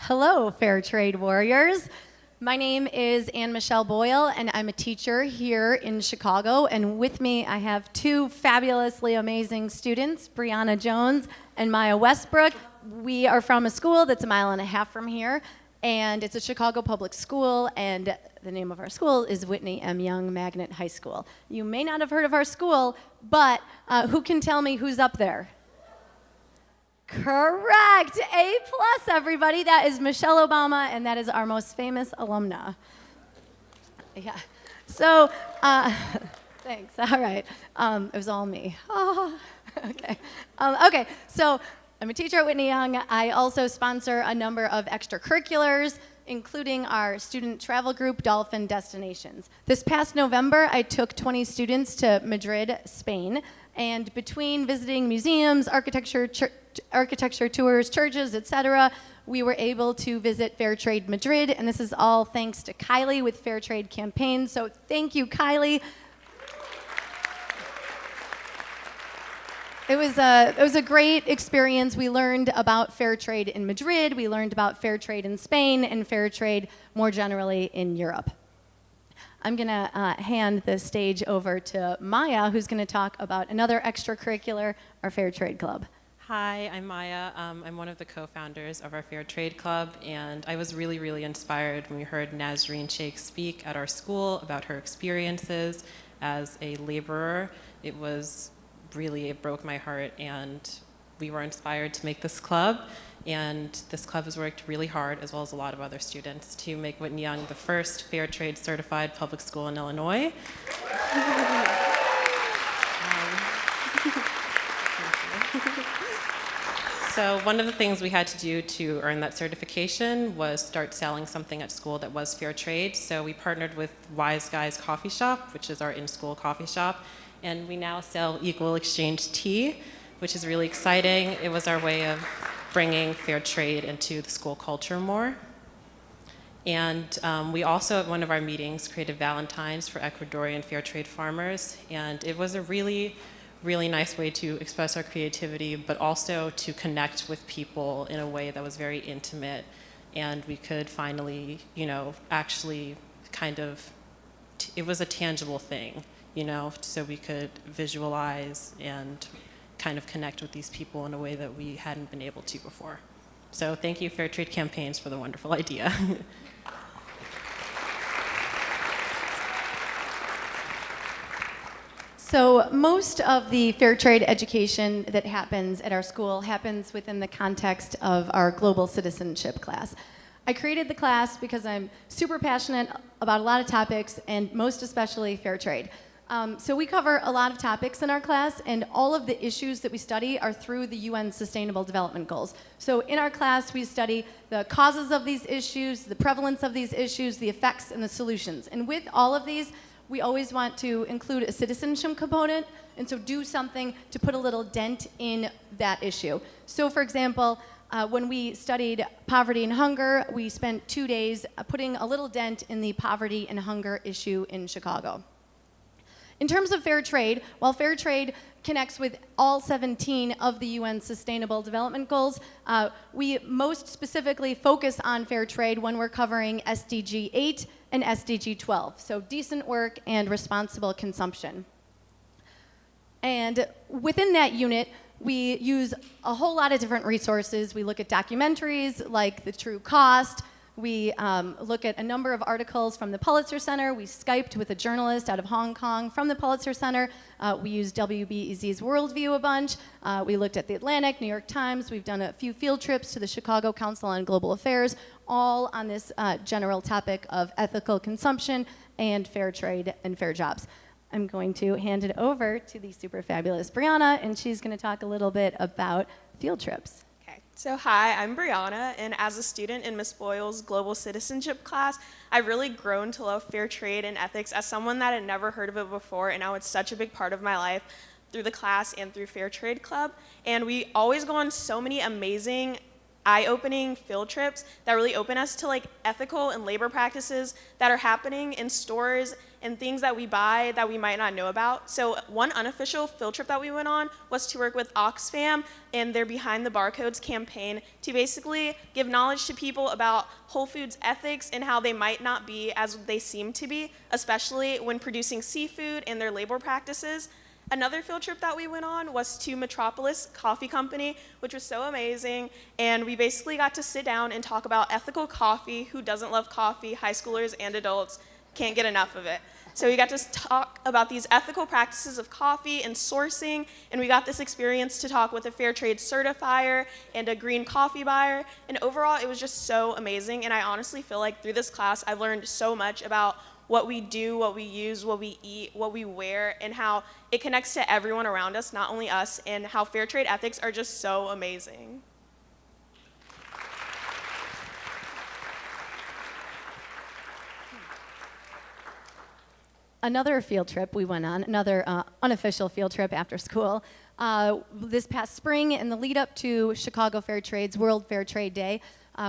Hello, Fairtrade warriors. My name is Anne-Michele Boyle, and I'm a teacher here in Chicago. And with me, I have two fabulously amazing students, Briyanna Jones and Maya Westbrook. We are from a school that's 1.5 miles from here, and it's a Chicago public school, and the name of our school is Whitney M. Young Magnet High School. You may not have heard of our school, but who can tell me who's up there? Correct. A+, everybody. That is Michelle Obama, and that is our most famous alumna. Yeah. So, thanks. All right. It was all me. Oh, okay. Okay. So, I'm a teacher at Whitney Young. I also sponsor a number of extracurriculars, including our student travel group, Dolphin Destinations. This past November, I took 20 students to Madrid, Spain, and between visiting museums, architecture tours, churches, etc., we were able to visit Fairtrade Madrid, and this is all thanks to Kylie with Fairtrade Campaign. So thank you, Kylie. It was a great experience. We learned about Fairtrade in Madrid, we learned about Fairtrade in Spain, and Fairtrade more generally in Europe. I'm going to hand the stage over to Maya, who's going to talk about another extracurricular, our Fairtrade Club. Hi, I'm Maya. I'm one of the co-founders of our Fairtrade Club, and I was really, really inspired when we heard Nazreen Sheikh speak at our school about her experiences as a laborer. It broke my heart, and we were inspired to make this club. And this club has worked really hard, as well as a lot of other students, to make Whitney Young the first fair trade certified public school in Illinois. So one of the things we had to do to earn that certification was start selling something at school that was fair trade. So we partnered with Wise Guys Coffee Shop, which is our in-school coffee shop, and we now sell equal exchange tea, which is really exciting. It was our way of bringing fair trade into the school culture more. And we also, at one of our meetings, created Valentines for Ecuadorian fair trade farmers, and it was a really, really nice way to express our creativity, but also to connect with people in a way that was very intimate, and we could finally, actually it was a tangible thing, so we could visualize and kind of connect with these people in a way that we hadn't been able to before. So thank you, Fairtrade Campaigns, for the wonderful idea. So most of the fair trade education that happens at our school happens within the context of our global citizenship class. I created the class because I'm super passionate about a lot of topics, and most especially fair trade. So we cover a lot of topics in our class, and all of the issues that we study are through the UN Sustainable Development Goals. So in our class, we study the causes of these issues, the prevalence of these issues, the effects, and the solutions. And with all of these, we always want to include a citizenship component, and so do something to put a little dent in that issue. So for example, when we studied poverty and hunger, we spent 2 days putting a little dent in the poverty and hunger issue in Chicago. In terms of fair trade, while fair trade connects with all 17 of the UN Sustainable Development Goals, we most specifically focus on fair trade when we're covering SDG 8 and SDG 12, so decent work and responsible consumption. And within that unit, we use a whole lot of different resources. We look at documentaries like The True Cost. We look at a number of articles from the Pulitzer Center. We Skyped with a journalist out of Hong Kong from the Pulitzer Center. We used WBEZ's Worldview a bunch. We looked at The Atlantic, New York Times. We've done a few field trips to the Chicago Council on Global Affairs, all on this general topic of ethical consumption and fair trade and fair jobs. I'm going to hand it over to the super fabulous Briyanna, and she's going to talk a little bit about field trips. So hi, I'm Briyanna, and as a student in Miss Boyle's Global Citizenship class, I've really grown to love fair trade and ethics as someone that had never heard of it before, and now it's such a big part of my life through the class and through Fairtrade Club. And we always go on so many amazing eye-opening field trips that really open us to like ethical and labor practices that are happening in stores and things that we buy that we might not know about. So one unofficial field trip that we went on was to work with Oxfam and their Behind the Barcodes campaign to basically give knowledge to people about Whole Foods ethics and how they might not be as they seem to be, especially when producing seafood and their labor practices. Another field trip that we went on was to Metropolis Coffee Company, which was so amazing, and we basically got to sit down and talk about ethical coffee. Who doesn't love coffee? High schoolers and adults can't get enough of it. So we got to talk about these ethical practices of coffee and sourcing, and we got this experience to talk with a Fairtrade certifier and a green coffee buyer, and overall it was just so amazing, and I honestly feel like through this class I've learned so much about what we do, what we use, what we eat, what we wear, and how it connects to everyone around us, not only us, and how fair trade ethics are just so amazing. Another field trip we went on, another unofficial field trip after school, this past spring in the lead up to Chicago Fair Trade's World Fair Trade Day.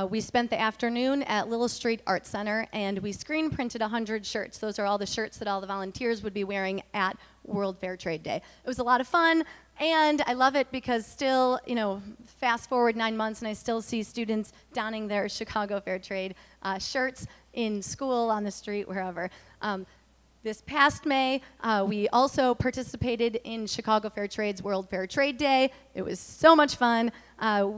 We spent the afternoon at Little Street Art Center, and we screen printed 100 shirts. Those are all the shirts that all the volunteers would be wearing at World Fair Trade Day. It was a lot of fun, and I love it because still, fast forward 9 months, and I still see students donning their Chicago Fair Trade shirts in school, on the street, wherever. This past May, we also participated in Chicago Fair Trade's World Fair Trade Day. It was so much fun.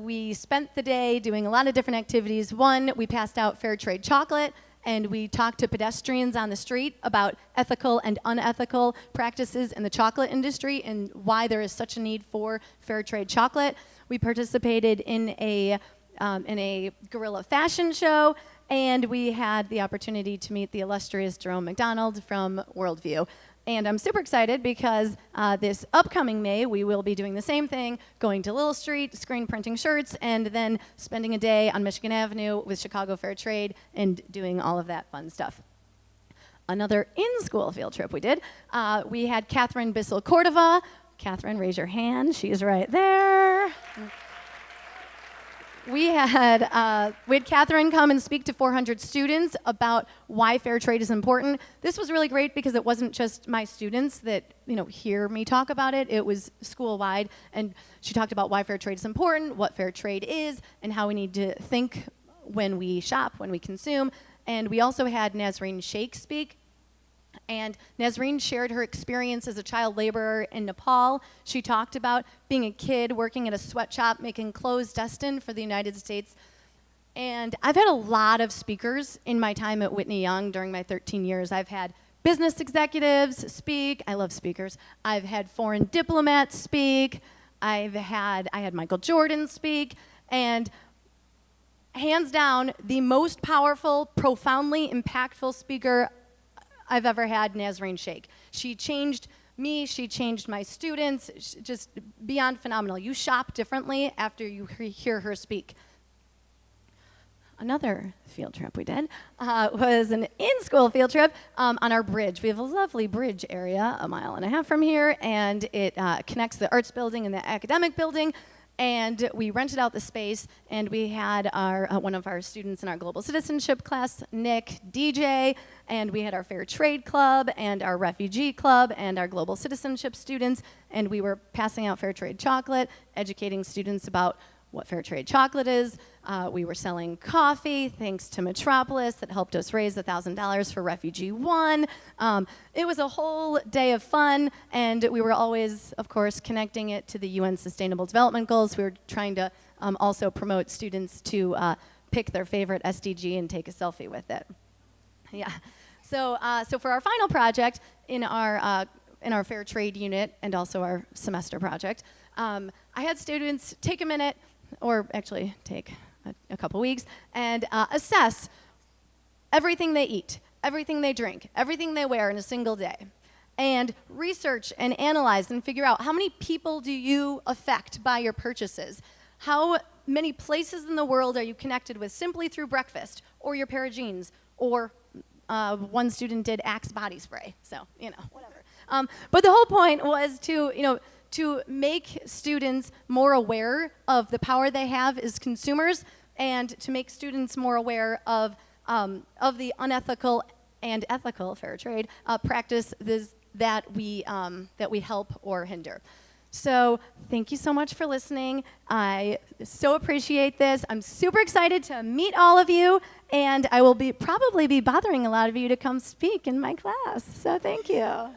We spent the day doing a lot of different activities. One, we passed out fair trade chocolate, and we talked to pedestrians on the street about ethical and unethical practices in the chocolate industry and why there is such a need for fair trade chocolate. We participated in a guerrilla fashion show, and we had the opportunity to meet the illustrious Jerome McDonald from Worldview. And I'm super excited because this upcoming May, we will be doing the same thing, going to Little Street, screen printing shirts, and then spending a day on Michigan Avenue with Chicago Fair Trade and doing all of that fun stuff. Another in-school field trip we did, we had Catherine Bissell-Cordova. Catherine, raise your hand. She's right there. We had Catherine come and speak to 400 students about why fair trade is important. This was really great because it wasn't just my students that hear me talk about it. It was school-wide, and she talked about why fair trade is important, what fair trade is, and how we need to think when we shop, when we consume. And we also had Nazreen Sheikh speak. And Nazreen shared her experience as a child laborer in Nepal. She talked about being a kid working at a sweatshop making clothes destined for the United States. And I've had a lot of speakers in my time at Whitney Young during my 13 years. I've had business executives speak. I love speakers. I've had foreign diplomats speak. I had Michael Jordan speak. And hands down, the most powerful, profoundly impactful speaker I've ever had, Nazreen Sheikh. She changed me, she changed my students, just beyond phenomenal. You shop differently after you hear her speak. Another field trip we did was an in-school field trip on our bridge. We have a lovely bridge area 1.5 miles from here, and it connects the arts building and the academic building. And we rented out the space, and we had one of our students in our global citizenship class, Nick, DJ, and we had our Fair Trade Club and our Refugee Club and our global citizenship students, and we were passing out fair trade chocolate, educating students about what fair trade chocolate is. We were selling coffee, thanks to Metropolis, that helped us raise $1,000 for Refugee One. It was a whole day of fun, and we were always, of course, connecting it to the UN Sustainable Development Goals. We were trying to also promote students to pick their favorite SDG and take a selfie with it. Yeah. So for our final project in our fair trade unit and also our semester project, I had students take a minute, or actually take a couple weeks, and assess everything they eat, everything they drink, everything they wear in a single day, and research and analyze and figure out how many people do you affect by your purchases? How many places in the world are you connected with simply through breakfast, or your pair of jeans, or one student did Axe body spray, so, whatever. But the whole point was to, to make students more aware of the power they have as consumers, and to make students more aware of the unethical and ethical fair trade practices that we help or hinder. So thank you so much for listening. I so appreciate this. I'm super excited to meet all of you, and I will probably be bothering a lot of you to come speak in my class. So thank you.